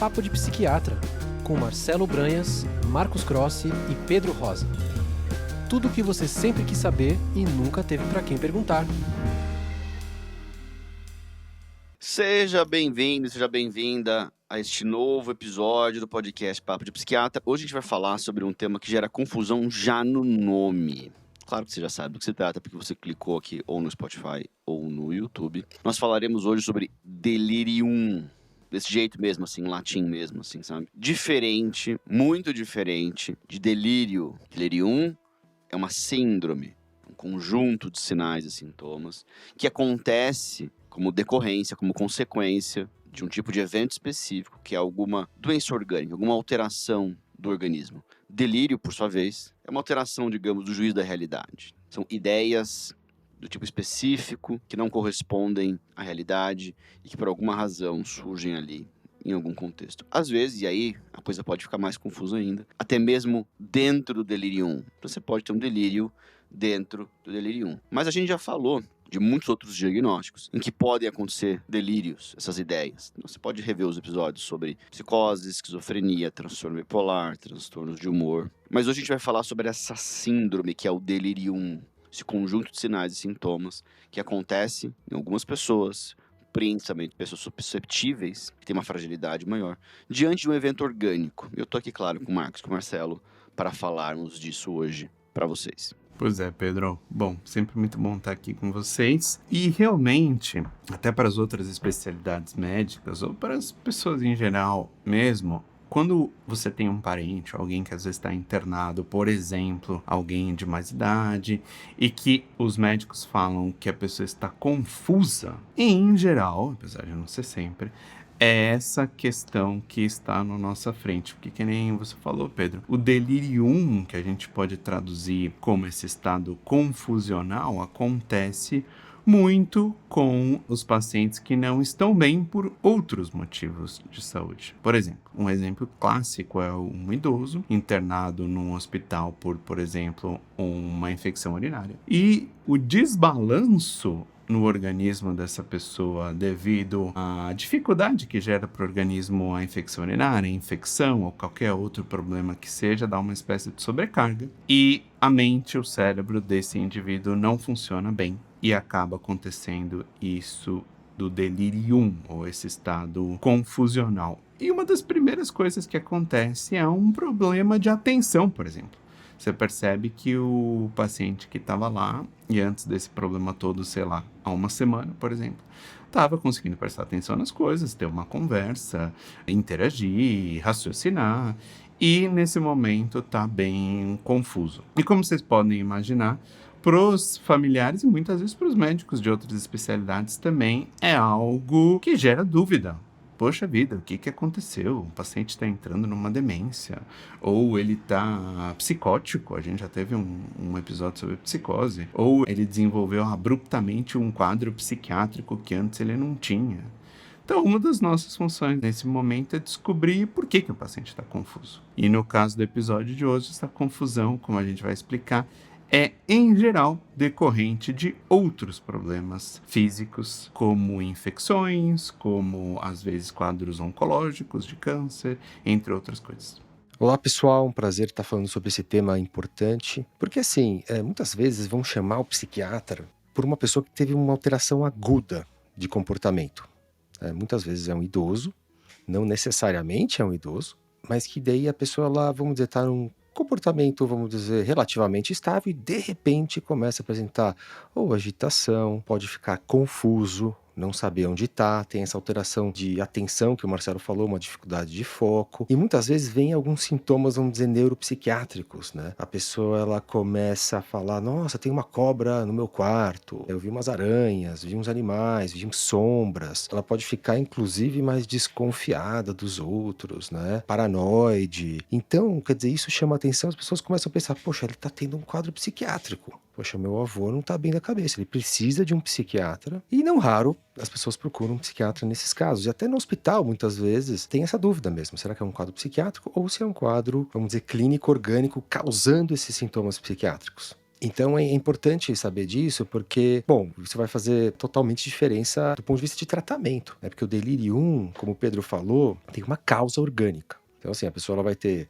Papo de Psiquiatra, com Marcelo Branhas, Marcos Crossi e Pedro Rosa. Tudo o que você sempre quis saber e nunca teve para quem perguntar. Seja bem-vindo, seja bem-vinda a este novo episódio do podcast Papo de Psiquiatra. Hoje a gente vai falar sobre um tema que gera confusão já no nome. Claro que você já sabe do que se trata, porque você clicou aqui ou no Spotify ou no YouTube. Nós falaremos hoje sobre delirium. Desse jeito mesmo, assim, em latim mesmo, assim, sabe? Diferente, muito diferente de delírio. Delirium é uma síndrome, um conjunto de sinais e sintomas que acontece como decorrência, como consequência de um tipo de evento específico, que é alguma doença orgânica, alguma alteração do organismo. Delírio, por sua vez, é uma alteração, digamos, do juízo da realidade. São ideias do tipo específico que não correspondem à realidade e que por alguma razão surgem ali em algum contexto. Às vezes, e aí a coisa pode ficar mais confusa ainda, até mesmo dentro do delirium. Você pode ter um delírio dentro do delirium. Mas a gente já falou de muitos outros diagnósticos em que podem acontecer delírios, essas ideias. Então, você pode rever os episódios sobre psicose, esquizofrenia, transtorno bipolar, transtornos de humor. Mas hoje a gente vai falar sobre essa síndrome que é o delirium, esse conjunto de sinais e sintomas que acontece em algumas pessoas, principalmente pessoas susceptíveis, que têm uma fragilidade maior, diante de um evento orgânico. Eu tô aqui, claro, com o Marcos, com o Marcelo, para falarmos disso hoje para vocês. Pois é, Pedro. Bom, sempre muito bom estar aqui com vocês. E realmente, até para as outras especialidades médicas, ou para as pessoas em geral mesmo, quando você tem um parente, alguém que às vezes está internado, por exemplo, alguém de mais idade, e que os médicos falam que a pessoa está confusa, em geral, apesar de não ser sempre, é essa questão que está na nossa frente, porque que nem você falou, Pedro, o delirium, que a gente pode traduzir como esse estado confusional, acontece muito com os pacientes que não estão bem por outros motivos de saúde. Por exemplo, um exemplo clássico é um idoso internado num hospital por exemplo, uma infecção urinária. E o desbalanço no organismo dessa pessoa devido à dificuldade que gera para o organismo a infecção urinária, a infecção ou qualquer outro problema que seja, dá uma espécie de sobrecarga e a mente, o cérebro desse indivíduo não funciona bem e acaba acontecendo isso do delirium, ou esse estado confusional. E uma das primeiras coisas que acontece é um problema de atenção, por exemplo. Você percebe que o paciente que estava lá, e antes desse problema todo, sei lá, há uma semana, por exemplo, estava conseguindo prestar atenção nas coisas, ter uma conversa, interagir, raciocinar, e nesse momento está bem confuso. E como vocês podem imaginar, para os familiares e muitas vezes para os médicos de outras especialidades também é algo que gera dúvida. Poxa vida, o que aconteceu? O paciente está entrando numa demência, ou ele está psicótico, a gente já teve um episódio sobre psicose, ou ele desenvolveu abruptamente um quadro psiquiátrico que antes ele não tinha. Então, uma das nossas funções nesse momento é descobrir por que o paciente está confuso. E no caso do episódio de hoje, essa confusão, como a gente vai explicar, é, em geral, decorrente de outros problemas físicos, como infecções, como, às vezes, quadros oncológicos de câncer, entre outras coisas. Olá pessoal, um prazer estar falando sobre esse tema importante, porque assim, muitas vezes vão chamar o psiquiatra por uma pessoa que teve uma alteração aguda de comportamento. Muitas vezes é um idoso, não necessariamente é um idoso, mas que daí a pessoa lá, vamos dizer, está num comportamento, vamos dizer, relativamente estável e de repente começa a apresentar ou agitação, pode ficar confuso, não saber onde está, tem essa alteração de atenção que o Marcelo falou, uma dificuldade de foco, e muitas vezes vem alguns sintomas, vamos dizer, neuropsiquiátricos, né? A pessoa, ela começa a falar, nossa, tem uma cobra no meu quarto, eu vi umas aranhas, vi uns animais, vi sombras. Ela pode ficar, inclusive, mais desconfiada dos outros, né? Paranoide. Então, quer dizer, isso chama atenção, as pessoas começam a pensar, poxa, ele está tendo um quadro psiquiátrico. Poxa, meu avô não está bem da cabeça, ele precisa de um psiquiatra. E não raro, as pessoas procuram um psiquiatra nesses casos. E até no hospital, muitas vezes, tem essa dúvida mesmo. Será que é um quadro psiquiátrico ou se é um quadro, vamos dizer, clínico orgânico causando esses sintomas psiquiátricos? Então é importante saber disso porque, bom, isso vai fazer totalmente diferença do ponto de vista de tratamento, né? Porque o delirium, como o Pedro falou, tem uma causa orgânica. Então, assim, a pessoa ela vai ter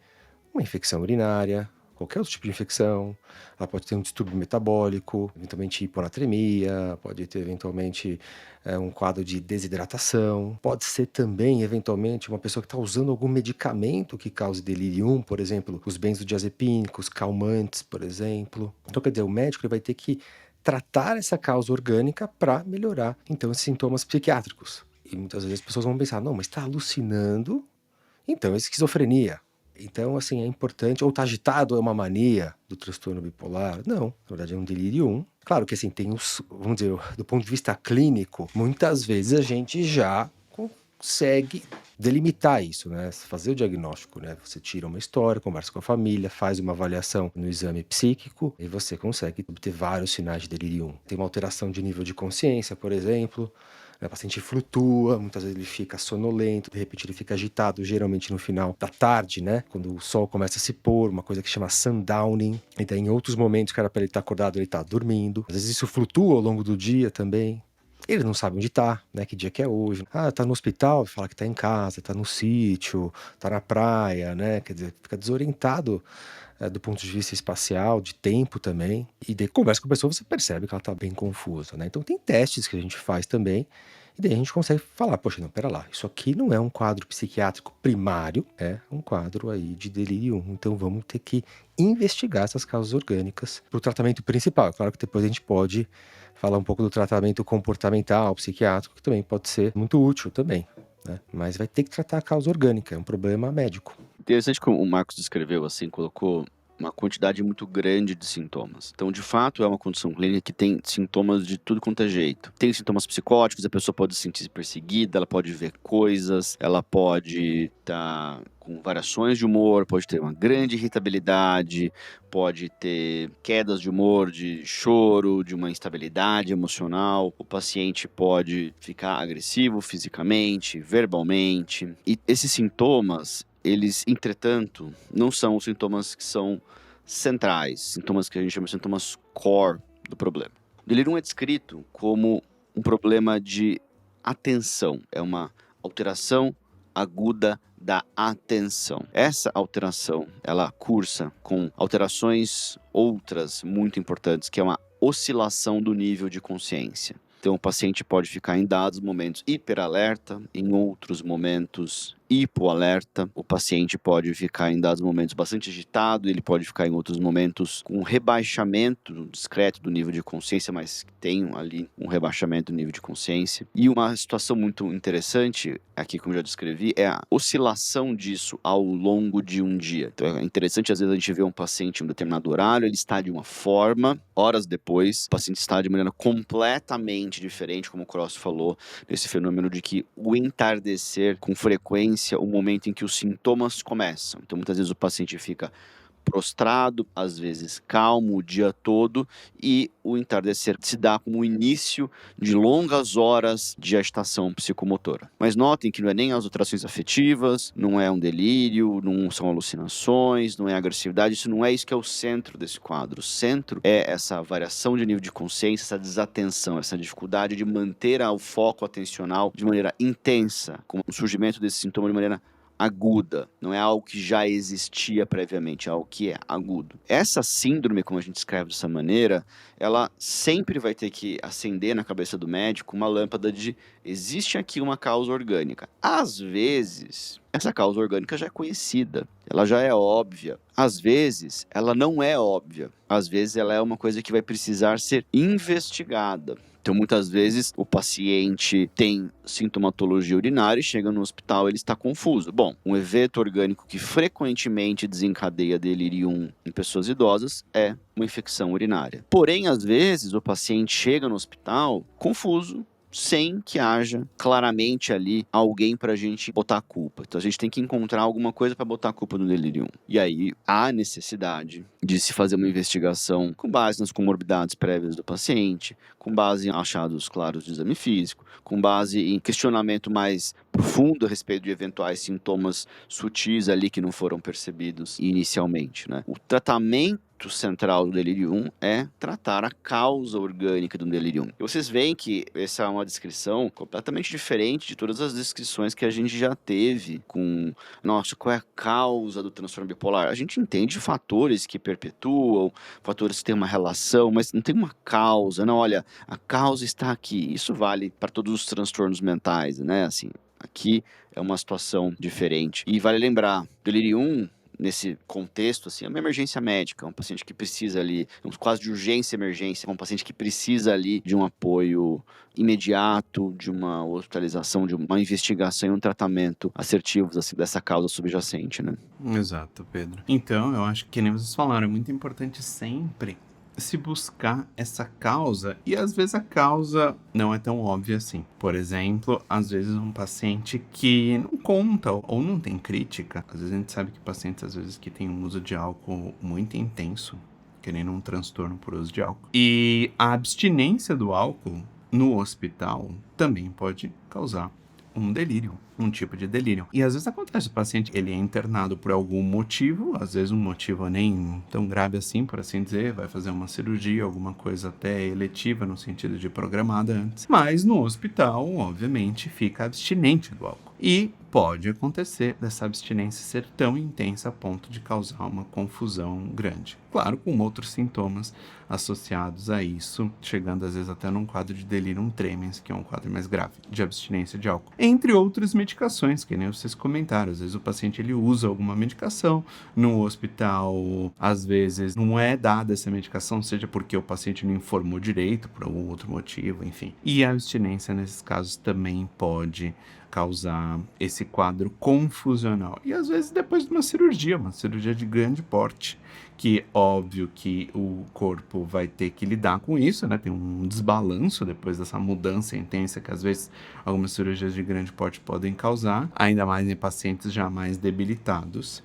uma infecção urinária, qualquer outro tipo de infecção, ela pode ter um distúrbio metabólico, eventualmente hiponatremia, pode ter eventualmente um quadro de desidratação, pode ser também eventualmente uma pessoa que está usando algum medicamento que cause delirium, por exemplo, os benzodiazepínicos, calmantes, por exemplo. Então, quer dizer, o médico ele vai ter que tratar essa causa orgânica para melhorar, então, esses sintomas psiquiátricos. E muitas vezes as pessoas vão pensar, não, mas está alucinando, então é esquizofrenia. Então, assim, é importante, ou tá agitado, é uma mania do transtorno bipolar? Não, na verdade é um delirium. Claro que assim, tem os, vamos dizer, do ponto de vista clínico, muitas vezes a gente já consegue delimitar isso, né? Fazer o diagnóstico, né? Você tira uma história, conversa com a família, faz uma avaliação no exame psíquico e você consegue obter vários sinais de delirium. Tem uma alteração de nível de consciência, por exemplo. O paciente flutua, muitas vezes ele fica sonolento, de repente ele fica agitado, geralmente no final da tarde, né? Quando o sol começa a se pôr, uma coisa que chama sundowning. Então, em outros momentos que era para ele estar acordado, ele está dormindo. Às vezes isso flutua ao longo do dia também. Ele não sabe onde tá, né? Que dia que é hoje. Ah, tá no hospital, fala que tá em casa, tá no sítio, tá na praia, né? Quer dizer, fica desorientado do ponto de vista espacial, de tempo também. E daí conversa com a pessoa, você percebe que ela tá bem confusa, né? Então tem testes que a gente faz também. E daí a gente consegue falar, poxa, não, pera lá, isso aqui não é um quadro psiquiátrico primário, é um quadro aí de delírio. Então vamos ter que investigar essas causas orgânicas para o tratamento principal. É claro que depois a gente pode falar um pouco do tratamento comportamental, psiquiátrico, que também pode ser muito útil também, né? Mas vai ter que tratar a causa orgânica, é um problema médico. Interessante como o Marcos descreveu, assim, colocou uma quantidade muito grande de sintomas. Então, de fato, é uma condição clínica que tem sintomas de tudo quanto é jeito. Tem sintomas psicóticos, a pessoa pode se sentir perseguida, ela pode ver coisas, ela pode estar com variações de humor, pode ter uma grande irritabilidade, pode ter quedas de humor, de choro, de uma instabilidade emocional. O paciente pode ficar agressivo fisicamente, verbalmente. E esses sintomas, eles, entretanto, não são os sintomas que são centrais, sintomas que a gente chama de sintomas core do problema. O delírio é descrito como um problema de atenção, é uma alteração aguda da atenção. Essa alteração, ela cursa com alterações outras muito importantes, que é uma oscilação do nível de consciência. Então, o paciente pode ficar em dados momentos hiperalerta, em outros momentos hipoalerta. O paciente pode ficar em dados momentos bastante agitado, ele pode ficar em outros momentos com um rebaixamento discreto do nível de consciência, mas tem ali um rebaixamento do nível de consciência. E uma situação muito interessante, aqui como eu já descrevi, é a oscilação disso ao longo de um dia. Então é interessante, às vezes a gente vê um paciente em um determinado horário, ele está de uma forma, horas depois, o paciente está de maneira completamente diferente, como o Cross falou, nesse fenômeno de que o entardecer com frequência, o momento em que os sintomas começam. Então, muitas vezes o paciente fica prostrado, às vezes calmo o dia todo, e o entardecer se dá como o início de longas horas de agitação psicomotora. Mas notem que não é nem as alterações afetivas, não é um delírio, não são alucinações, não é agressividade, isso não é isso que é o centro desse quadro. O centro é essa variação de nível de consciência, essa desatenção, essa dificuldade de manter o foco atencional de maneira intensa, com o surgimento desse sintoma de maneira aguda, não é algo que já existia previamente, é algo que é agudo. Essa síndrome, como a gente escreve dessa maneira, ela sempre vai ter que acender na cabeça do médico uma lâmpada de existe aqui uma causa orgânica. Às vezes, essa causa orgânica já é conhecida, ela já é óbvia. Às vezes, ela não é óbvia. Às vezes, ela é uma coisa que vai precisar ser investigada. Então, muitas vezes, o paciente tem sintomatologia urinária e chega no hospital, ele está confuso. Bom, um evento orgânico que frequentemente desencadeia delirium em pessoas idosas é uma infecção urinária. Porém, às vezes, o paciente chega no hospital confuso, sem que haja claramente ali alguém para a gente botar a culpa. Então a gente tem que encontrar alguma coisa para botar a culpa no delirium. E aí há necessidade de se fazer uma investigação com base nas comorbidades prévias do paciente, com base em achados claros de exame físico, com base em questionamento mais profundo a respeito de eventuais sintomas sutis ali que não foram percebidos inicialmente, né? O tratamento ponto central do delirium é tratar a causa orgânica do delirium. E vocês veem que essa é uma descrição completamente diferente de todas as descrições que a gente já teve com, nossa, qual é a causa do transtorno bipolar? A gente entende fatores que perpetuam, fatores que têm uma relação, mas não tem uma causa. Não, olha, a causa está aqui. Isso vale para todos os transtornos mentais, né? Assim, aqui é uma situação diferente. E vale lembrar, delirium, nesse contexto, assim, é uma emergência médica, um paciente que precisa ali, um quase de urgência emergência, um paciente que precisa ali de um apoio imediato, de uma hospitalização, de uma investigação e um tratamento assertivos, assim, dessa causa subjacente, né? Exato, Pedro. Então, eu acho que nem vocês falaram, é muito importante sempre se buscar essa causa, e às vezes a causa não é tão óbvia assim. Por exemplo, às vezes um paciente que não conta ou não tem crítica. Às vezes a gente sabe que pacientes, às vezes, que têm um uso de álcool muito intenso, querendo um transtorno por uso de álcool. E a abstinência do álcool no hospital também pode causar um delírio, um tipo de delírio. E às vezes acontece, o paciente ele é internado por algum motivo, às vezes um motivo nem tão grave assim, por assim dizer, vai fazer uma cirurgia, alguma coisa até eletiva, no sentido de programada antes, mas no hospital, obviamente, fica abstinente do álcool. E pode acontecer dessa abstinência ser tão intensa a ponto de causar uma confusão grande. Claro, com outros sintomas associados a isso, chegando às vezes até num quadro de delirium tremens, que é um quadro mais grave de abstinência de álcool. Entre outras medicações, que nem vocês comentaram, às vezes o paciente ele usa alguma medicação no hospital, às vezes não é dada essa medicação, seja porque o paciente não informou direito, por algum outro motivo, enfim. E a abstinência nesses casos também pode causar esse quadro confusional. E às vezes depois de uma cirurgia de grande porte, que óbvio que o corpo vai ter que lidar com isso, né? Tem um desbalanço depois dessa mudança intensa que às vezes algumas cirurgias de grande porte podem causar, ainda mais em pacientes já mais debilitados.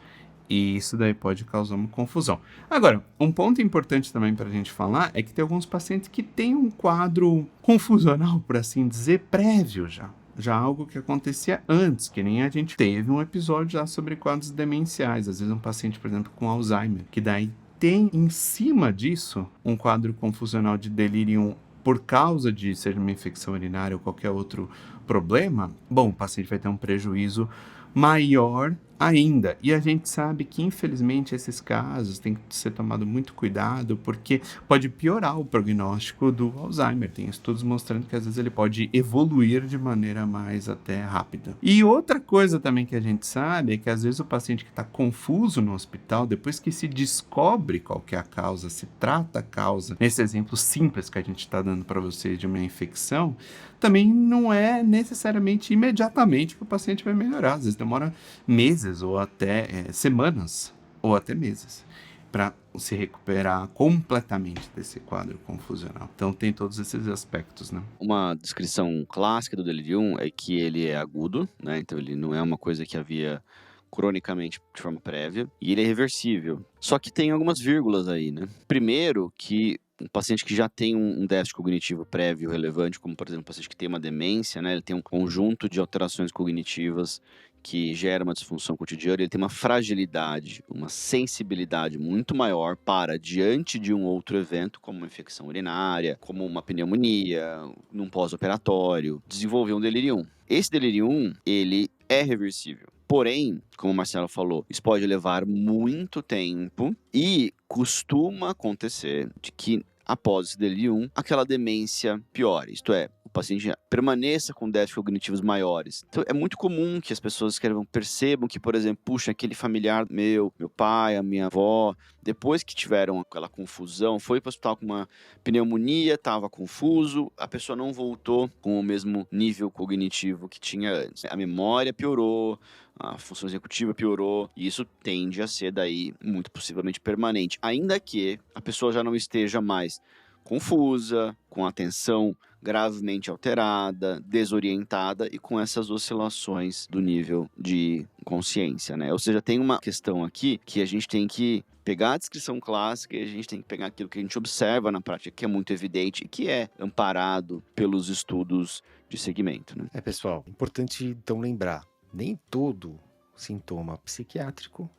E isso daí pode causar uma confusão. Agora, um ponto importante também para a gente falar é que tem alguns pacientes que têm um quadro confusional, por assim dizer, prévio já algo que acontecia antes, que nem a gente teve um episódio já sobre quadros demenciais, às vezes um paciente, por exemplo, com Alzheimer, que daí tem em cima disso um quadro confusional de delírio por causa de ser uma infecção urinária ou qualquer outro problema, bom, o paciente vai ter um prejuízo maior ainda. E a gente sabe que, infelizmente, esses casos têm que ser tomado muito cuidado, porque pode piorar o prognóstico do Alzheimer. Tem estudos mostrando que, às vezes, ele pode evoluir de maneira mais até rápida. E outra coisa também que a gente sabe é que, às vezes, o paciente que está confuso no hospital, depois que se descobre qual que é a causa, se trata a causa, nesse exemplo simples que a gente está dando para vocês de uma infecção, também não é necessariamente imediatamente que o paciente vai melhorar. Às vezes demora meses ou até semanas ou até meses para se recuperar completamente desse quadro confusional. Então tem todos esses aspectos, né? Uma descrição clássica do delirium é que ele é agudo, né? Então ele não é uma coisa que havia cronicamente de forma prévia, e ele é reversível. Só que tem algumas vírgulas aí, né? Primeiro, que um paciente que já tem um déficit cognitivo prévio relevante, como por exemplo um paciente que tem uma demência, né? Ele tem um conjunto de alterações cognitivas que gera uma disfunção cotidiana, ele tem uma fragilidade, uma sensibilidade muito maior para, diante de um outro evento, como uma infecção urinária, como uma pneumonia, num pós-operatório, desenvolver um delirium. Esse delirium, ele é reversível. Porém, como o Marcelo falou, isso pode levar muito tempo e costuma acontecer de que, após esse delirium, aquela demência piore. Isto é, o paciente permaneça com déficits cognitivos maiores. Então, é muito comum que as pessoas percebam que, por exemplo, puxa, aquele familiar meu pai, a minha avó, depois que tiveram aquela confusão, foi para o hospital com uma pneumonia, estava confuso, a pessoa não voltou com o mesmo nível cognitivo que tinha antes. A memória piorou, a função executiva piorou, e isso tende a ser daí muito possivelmente permanente, ainda que a pessoa já não esteja mais confusa, com atenção gravemente alterada, desorientada e com essas oscilações do nível de consciência, né? Ou seja, tem uma questão aqui que a gente tem que pegar a descrição clássica e a gente tem que pegar aquilo que a gente observa na prática, que é muito evidente e que é amparado pelos estudos de segmento, né? Pessoal, importante então lembrar, nem todo sintoma psiquiátrico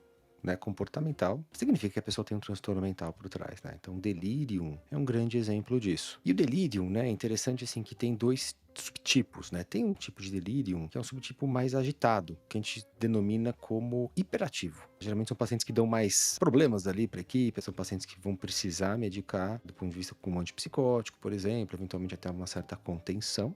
né, comportamental, significa que a pessoa tem um transtorno mental por trás, né? Então, delirium é um grande exemplo disso. E o delirium, né, é interessante assim que tem dois subtipos, né? Tem um tipo de delirium que é um subtipo mais agitado, que a gente denomina como hiperativo. Geralmente são pacientes que dão mais problemas ali para a equipe, são pacientes que vão precisar medicar do ponto de vista como antipsicótico, por exemplo, eventualmente até uma certa contenção.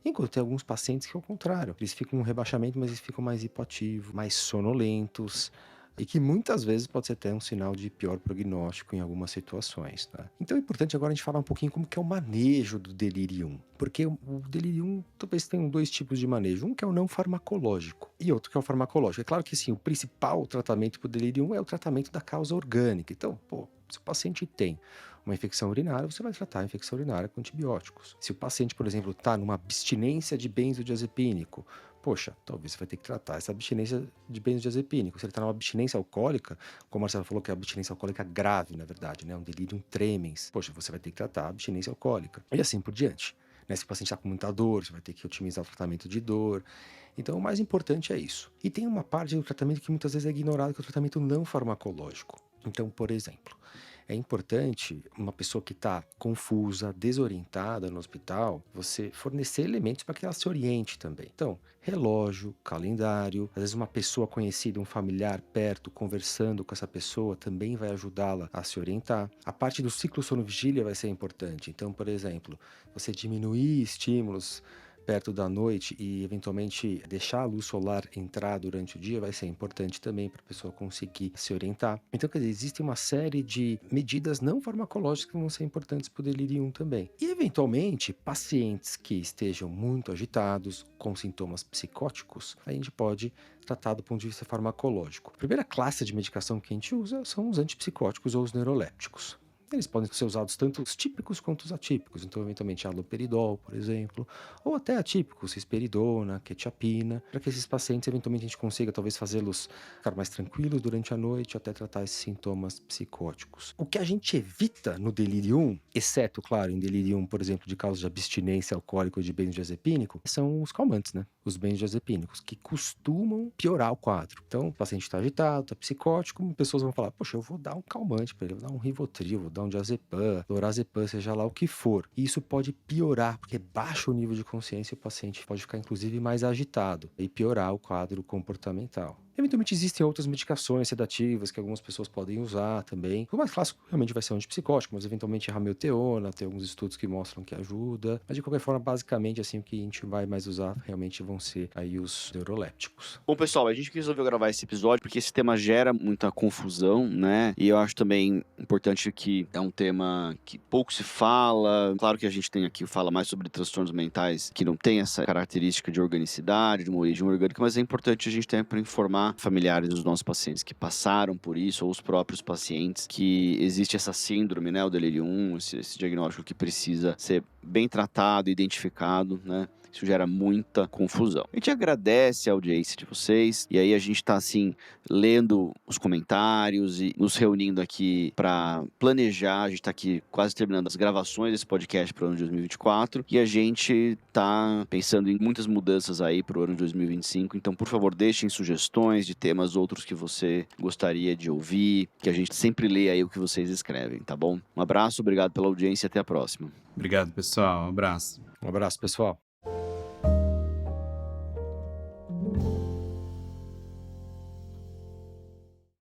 Enquanto tem alguns pacientes que é o contrário, eles ficam um rebaixamento, mas eles ficam mais hipoativos, mais sonolentos, e que muitas vezes pode ser até um sinal de pior prognóstico em algumas situações, tá? Então é importante agora a gente falar um pouquinho como que é o manejo do delirium, porque o delirium talvez tenha dois tipos de manejo, um que é o não farmacológico e outro que é o farmacológico. É claro que sim, o principal tratamento para o delirium é o tratamento da causa orgânica. Então, se o paciente tem uma infecção urinária, você vai tratar a infecção urinária com antibióticos. Se o paciente, por exemplo, está numa abstinência de benzodiazepínico, poxa, talvez você vai ter que tratar essa abstinência de benzodiazepínico. Se ele está numa abstinência alcoólica, como o Marcelo falou que é abstinência alcoólica grave, na verdade, né? Um delirium tremens, poxa, você vai ter que tratar a abstinência alcoólica. E assim por diante. Né? Se o paciente está com muita dor, você vai ter que otimizar o tratamento de dor. Então, o mais importante é isso. E tem uma parte do tratamento que muitas vezes é ignorado, que é o tratamento não farmacológico. Então, por exemplo, é importante uma pessoa que está confusa, desorientada no hospital, você fornecer elementos para que ela se oriente também. Então, relógio, calendário, às vezes uma pessoa conhecida, um familiar perto, conversando com essa pessoa também vai ajudá-la a se orientar. A parte do ciclo sono-vigília vai ser importante. Então, por exemplo, você diminuir estímulos perto da noite e eventualmente deixar a luz solar entrar durante o dia vai ser importante também para a pessoa conseguir se orientar. Então, quer dizer, existe uma série de medidas não farmacológicas que vão ser importantes para o delirium também. E, eventualmente, pacientes que estejam muito agitados, com sintomas psicóticos, a gente pode tratar do ponto de vista farmacológico. A primeira classe de medicação que a gente usa são os antipsicóticos ou os neurolépticos. Eles podem ser usados tanto os típicos quanto os atípicos, então eventualmente haloperidol, por exemplo, ou até atípicos, risperidona, quetiapina, para que esses pacientes eventualmente a gente consiga talvez fazê-los ficar mais tranquilos durante a noite até tratar esses sintomas psicóticos. O que a gente evita no delirium, exceto, claro, em delirium, por exemplo, de causa de abstinência alcoólica ou de benzodiazepínico, são os calmantes, né? Os benzodiazepínicos, que costumam piorar o quadro. Então, o paciente está agitado, está psicótico, pessoas vão falar, poxa, eu vou dar um calmante para ele, vou dar um Rivotril, vou dar um diazepam, lorazepam, seja lá o que for. E isso pode piorar, porque baixa o nível de consciência e o paciente pode ficar, inclusive, mais agitado e piorar o quadro comportamental. Eventualmente existem outras medicações sedativas que algumas pessoas podem usar também. O mais clássico realmente vai ser um antipsicótico, mas eventualmente a ramelteona, tem alguns estudos que mostram que ajuda. Mas de qualquer forma, basicamente, assim, o que a gente vai mais usar realmente vão ser aí os neurolépticos. Bom, pessoal, a gente resolveu gravar esse episódio porque esse tema gera muita confusão, né? E eu acho também importante que é um tema que pouco se fala. Claro que a gente tem aqui, fala mais sobre transtornos mentais que não tem essa característica de organicidade, de uma origem orgânica, mas é importante a gente ter para informar familiares dos nossos pacientes que passaram por isso, ou os próprios pacientes, que existe essa síndrome, né? O delirium, esse diagnóstico que precisa ser bem tratado, identificado, né? Isso gera muita confusão. A gente agradece a audiência de vocês, e aí a gente está assim, lendo os comentários e nos reunindo aqui para planejar. A gente está aqui quase terminando as gravações desse podcast para o ano de 2024, e a gente está pensando em muitas mudanças aí para o ano de 2025. Então, por favor, deixem sugestões de temas outros que você gostaria de ouvir, que a gente sempre lê aí o que vocês escrevem, tá bom? Um abraço, obrigado pela audiência e até a próxima. Obrigado, pessoal. Um abraço. Um abraço, pessoal.